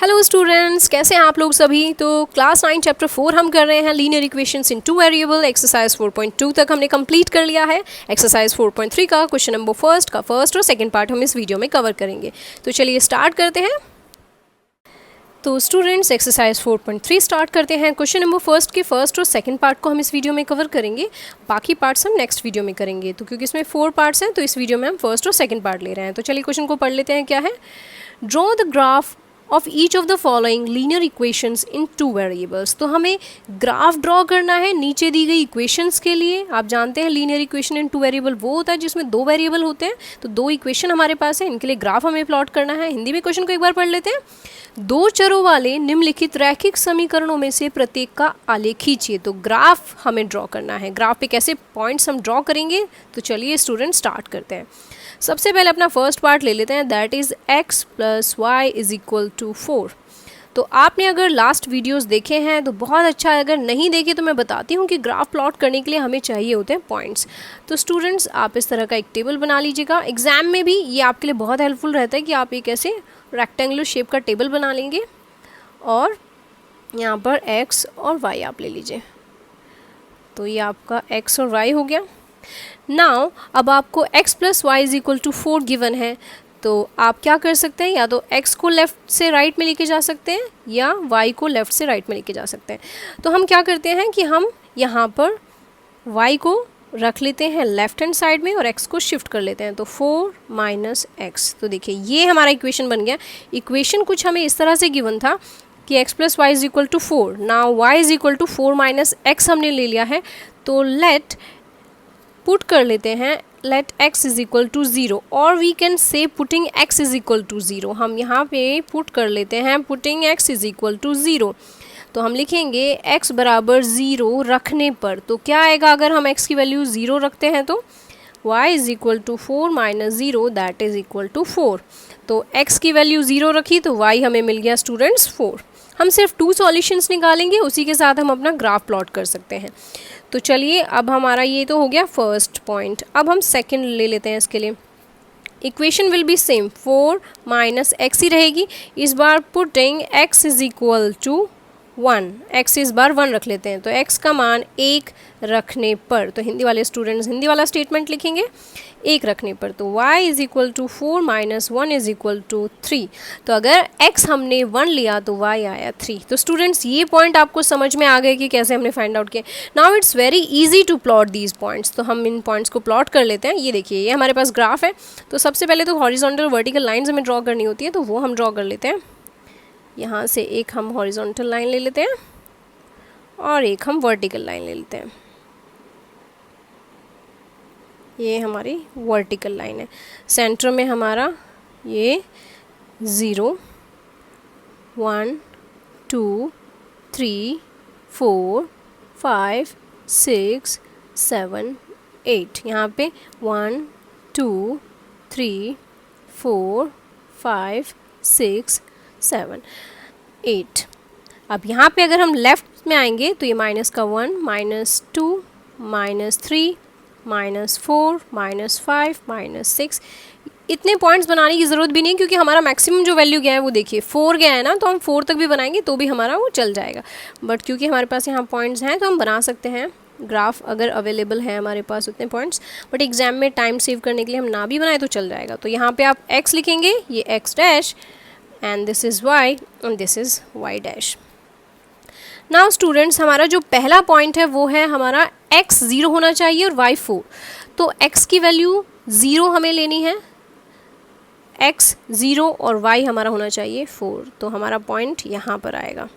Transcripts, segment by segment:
Hello students, कैसे हैं आप लोग सभी। तो क्लास 9 चैप्टर 4 हम कर रहे हैं लीनियर इक्वेशंस इन टू वेरिएबल। एक्सरसाइज 4.2 तक हमने कंप्लीट कर लिया है। एक्सरसाइज 4.3 का क्वेश्चन नंबर फर्स्ट और सेकंड पार्ट हम इस वीडियो में कवर करेंगे। तो चलिए स्टार्ट करते हैं। तो स्टूडेंट्स एक्सरसाइज 4.3 स्टार्ट करते हैं। क्वेश्चन नंबर फर्स्ट के फर्स्ट और सेकंड पार्ट को हम इस वीडियो में कवर करेंगे, बाकी पार्ट्स हम नेक्स्ट वीडियो में करेंगे। तो क्योंकि इसमें 4 पार्ट्स हैं तो इस वीडियो में हम फर्स्ट और सेकंड पार्ट ले रहे हैं। तो चलिए क्वेश्चन को पढ़ लेते हैं। क्या है, draw the graph of each of the following linear equations in two variables. तो हमें ग्राफ ड्रॉ करना है नीचे दी गई इक्वेशंस के लिए। आप जानते हैं linear equation in two variable वो होता है जिसमें 2 वेरिएबल होते हैं। तो 2 इक्वेशन हमारे पास है, इनके लिए ग्राफ हमें प्लॉट करना है। हिंदी में क्वेश्चन को एक बार पढ़ लेते हैं। 2 चरों वाले निम्नलिखित रैखिक समीकरणों में से प्रत्येक का आलेख खींचिए। तो ग्राफ हमें ड्रॉ करना है। ग्राफ पे कैसे पॉइंट्स हम ड्रॉ करेंगे, तो चलिए स्टूडेंट स्टार्ट करते हैं। सबसे पहले अपना फर्स्ट पार्ट ले लेते हैं, दैट इज़ x + y = 4। तो आपने अगर लास्ट वीडियोस देखे हैं तो बहुत अच्छा है, अगर नहीं देखे तो मैं बताती हूँ कि ग्राफ प्लॉट करने के लिए हमें चाहिए होते हैं पॉइंट्स। तो स्टूडेंट्स आप इस तरह का एक टेबल बना लीजिएगा। एग्जाम में भी ये आपके लिए बहुत हेल्पफुल रहता है कि आप एक ऐसे रेक्टेंगुलर शेप का टेबल बना लेंगे और यहाँ पर x और y आप ले लीजिए। तो ये आपका x और y हो गया। नाउ अब आपको x + y = 4 गिवन है। तो आप क्या कर सकते हैं, या तो x को लेफ़्ट से राइट में लेके जा सकते हैं या y को लेफ़्ट से राइट में लेके जा सकते हैं। तो हम क्या करते हैं कि हम यहाँ पर y को रख लेते हैं लेफ़्ट हैंड साइड में और x को शिफ्ट कर लेते हैं। तो 4 - x। तो देखिए ये हमारा इक्वेशन बन गया। इक्वेशन कुछ हमें इस तरह से गिवन था कि x + y = 4। Now y = 4 - x हमने ले लिया है। तो लेट पुट कर लेते हैं, लेट x = 0 और we can say putting x = 0। हम यहाँ पे पुट कर लेते हैं पुटिंग x = 0। तो हम लिखेंगे x = 0 रखने पर। तो क्या आएगा अगर हम x की वैल्यू 0 रखते हैं, तो y = 4 - 0 दैट इज़ = 4। तो x की वैल्यू 0 रखी तो y हमें मिल गया स्टूडेंट्स 4। हम सिर्फ 2 सॉल्यूशंस निकालेंगे, उसी के साथ हम अपना ग्राफ प्लॉट कर सकते हैं। तो चलिए अब हमारा ये तो हो गया फर्स्ट पॉइंट। अब हम सेकंड ले लेते हैं। इसके लिए equation will be same, 4 - x ही रहेगी। इस बार पुटिंग x = 1, x इस बार 1 रख लेते हैं। तो x का मान 1 रखने पर, तो हिंदी वाले स्टूडेंट्स हिंदी वाला स्टेटमेंट लिखेंगे 1 रखने पर। तो y = 4 - 1 = 3। तो अगर x हमने 1 लिया तो y आया 3। तो स्टूडेंट्स ये पॉइंट आपको समझ में आ गए कि कैसे हमने फाइंड आउट किया। Now it's very easy to plot these points. तो हम इन पॉइंट्स को प्लॉट कर लेते हैं। ये देखिए ये हमारे पास ग्राफ है। तो सबसे पहले तो हॉरिजॉन्टल वर्टिकल लाइन्स हमें ड्रॉ करनी होती है, तो वो हम ड्रॉ कर लेते हैं। यहाँ से एक हम हॉरिजॉन्टल लाइन ले लेते हैं और एक हम वर्टिकल लाइन ले लेते हैं। ये हमारी वर्टिकल लाइन है। सेंटर में हमारा ये 0 1 2 3 4 5 6 7 8। यहाँ पे 1 2 3 4 5 6 7 8। अब यहाँ पे अगर हम लेफ़्ट में आएंगे तो ये -1 -2 -3 -4 -5 -6। इतने पॉइंट्स बनाने की ज़रूरत भी नहीं, क्योंकि हमारा मैक्सिमम जो वैल्यू गया है वो देखिए 4 गया है ना। तो हम 4 तक भी बनाएंगे तो भी हमारा वो चल जाएगा। बट क्योंकि हमारे पास यहाँ पॉइंट्स हैं तो हम बना सकते हैं ग्राफ, अगर अवेलेबल है हमारे पास उतने पॉइंट्स। बट एग्जाम में टाइम सेव करने के लिए हम ना भी बनाए तो चल जाएगा। तो यहाँ पे आप x लिखेंगे, ये x' and this is y and this is y'। Now students हमारा जो पहला पॉइंट है वो है हमारा x 0 होना चाहिए और y 4। तो x की वैल्यू 0 हमें लेनी है, x 0 और y हमारा होना चाहिए 4। तो हमारा पॉइंट यहाँ पर आएगा।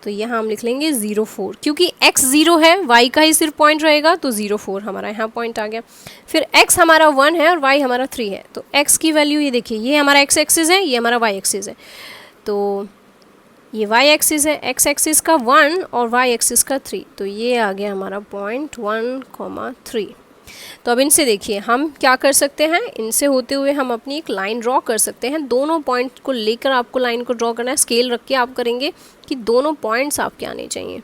तो यहाँ हम लिख लेंगे 0 4, क्योंकि x 0 है, y का ही सिर्फ पॉइंट रहेगा। तो 0 4 हमारा यहाँ पॉइंट आ गया। फिर x हमारा 1 है और y हमारा 3 है। तो x की वैल्यू ये देखिए, ये हमारा x एक्सिस है, ये हमारा y एक्सिस है। तो ये y एक्सिस है, x एक्सिस का 1 और y एक्सिस का 3। तो ये आ गया हमारा पॉइंट 1, 3। तो अब इनसे देखिए हम क्या कर सकते हैं, इनसे होते हुए हम अपनी एक लाइन ड्रॉ कर सकते हैं। दोनों पॉइंट को लेकर आपको लाइन को ड्रॉ करना है। स्केल रख के आप करेंगे कि दोनों पॉइंट्स आपके आने चाहिए।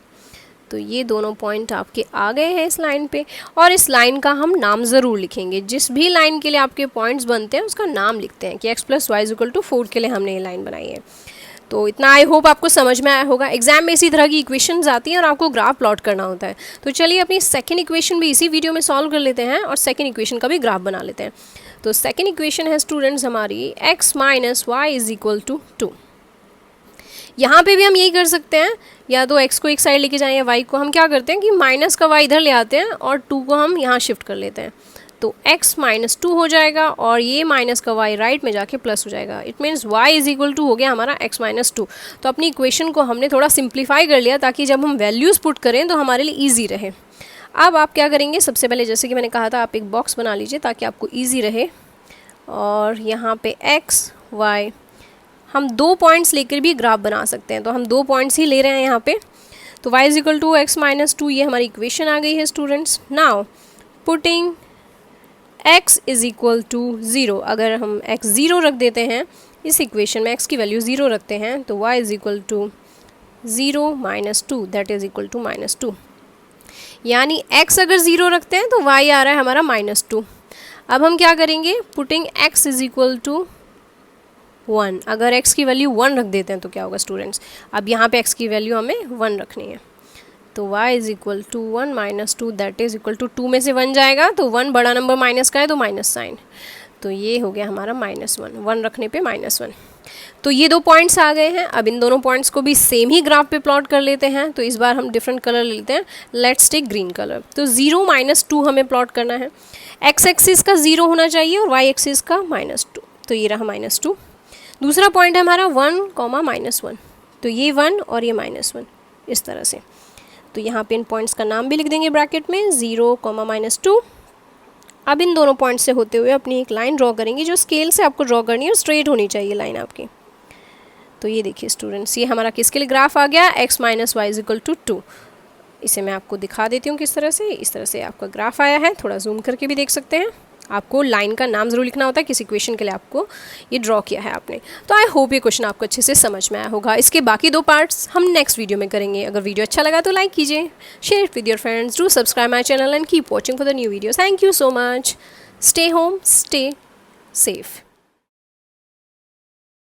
तो ये दोनों पॉइंट आपके आ गए हैं इस लाइन पे, और इस लाइन का हम नाम ज़रूर लिखेंगे। जिस भी लाइन के लिए आपके पॉइंट्स बनते हैं उसका नाम लिखते हैं कि x + y = 4 के लिए हमने ये लाइन बनाई है। तो इतना आई होप आपको समझ में आया होगा। एग्जाम में इसी तरह की इक्वेशंस आती हैं और आपको ग्राफ प्लॉट करना होता है। तो चलिए अपनी सेकंड इक्वेशन भी इसी वीडियो में सॉल्व कर लेते हैं और सेकंड इक्वेशन का भी ग्राफ बना लेते हैं। तो सेकंड इक्वेशन है स्टूडेंट्स हमारी x minus Y is equal to 2। यहाँ पे भी हम यही कर सकते हैं, या तो x को एक साइड लेके जाएं या y को हम क्या करते हैं कि माइनस का y इधर ले आते हैं और 2 को हम यहाँ शिफ्ट कर लेते हैं। तो x माइनस 2 हो जाएगा और ये माइनस का y राइट में जाके प्लस हो जाएगा। It means y is equal to हो गया हमारा x माइनस 2। तो अपनी इक्वेशन को हमने थोड़ा सिंप्लीफाई कर लिया ताकि जब हम वैल्यूज़ पुट करें तो हमारे लिए ईजी रहे। अब आप क्या करेंगे, सबसे पहले जैसे कि मैंने कहा था आप एक बॉक्स बना लीजिए ताकि आपको ईजी रहे। और यहाँ पे x y हम 2 पॉइंट्स लेकर भी ग्राफ बना सकते हैं, तो हम 2 पॉइंट्स ही ले रहे हैं यहाँ पे। तो y is equal to x minus 2 ये हमारी इक्वेशन आ गई है students. Now putting x is equal to 0, अगर हम x 0 रख देते हैं इस इक्वेशन में, x की वैल्यू 0 रखते हैं तो y is equal to 0 minus 2 that is equal to minus 2। यानी x अगर 0 रखते हैं तो y आ रहा है हमारा माइनस 2। अब हम क्या करेंगे, putting x is equal to 1, अगर x की वैल्यू 1 रख देते हैं तो क्या होगा स्टूडेंट्स, अब यहाँ पे x की वैल्यू हमें 1 रखनी है। तो y is equal to 1 minus 2 that is equal to 2 में से 1 जाएगा तो 1 बड़ा नंबर माइनस का है तो माइनस साइन, तो ये हो गया हमारा माइनस 1 रखने पे माइनस 1। तो ये 2 पॉइंट्स आ गए हैं। अब इन दोनों पॉइंट्स को भी सेम ही ग्राफ पे प्लॉट कर लेते हैं। तो इस बार हम डिफरेंट कलर लेते हैं, लेट्स टेक ग्रीन कलर। तो 0 माइनस 2 हमें प्लॉट करना है। x एक्सिस का 0 होना चाहिए और y एक्सिस का माइनस 2, तो ये रहा माइनस 2। दूसरा पॉइंट है हमारा 1 माइनस 1, तो ये 1 और ये माइनस 1 इस तरह से। तो यहाँ पे इन पॉइंट्स का नाम भी लिख देंगे ब्रैकेट में, 0 माइनस 2। अब इन दोनों पॉइंट से होते हुए अपनी एक लाइन ड्रॉ करेंगे जो स्केल से आपको ड्रॉ करनी है और स्ट्रेट होनी चाहिए लाइन आपकी। तो ये देखिए स्टूडेंट्स, ये हमारा किसके लिए ग्राफ आ गया, x minus Y is equal to 2। इसे मैं आपको दिखा देती हूँ किस तरह से। इस तरह से आपका ग्राफ आया है, थोड़ा जूम करके भी देख सकते हैं। आपको लाइन का नाम ज़रूर लिखना होता है, किस इक्वेशन के लिए आपको ये ड्रॉ किया है आपने। तो आई होप ये क्वेश्चन आपको अच्छे से समझ में आया होगा। इसके बाकी 2 पार्ट्स हम नेक्स्ट वीडियो में करेंगे। अगर वीडियो अच्छा लगा तो लाइक कीजिए, share with your friends, do subscribe my channel and keep watching for the new video. Thank you so much. Stay home, stay safe.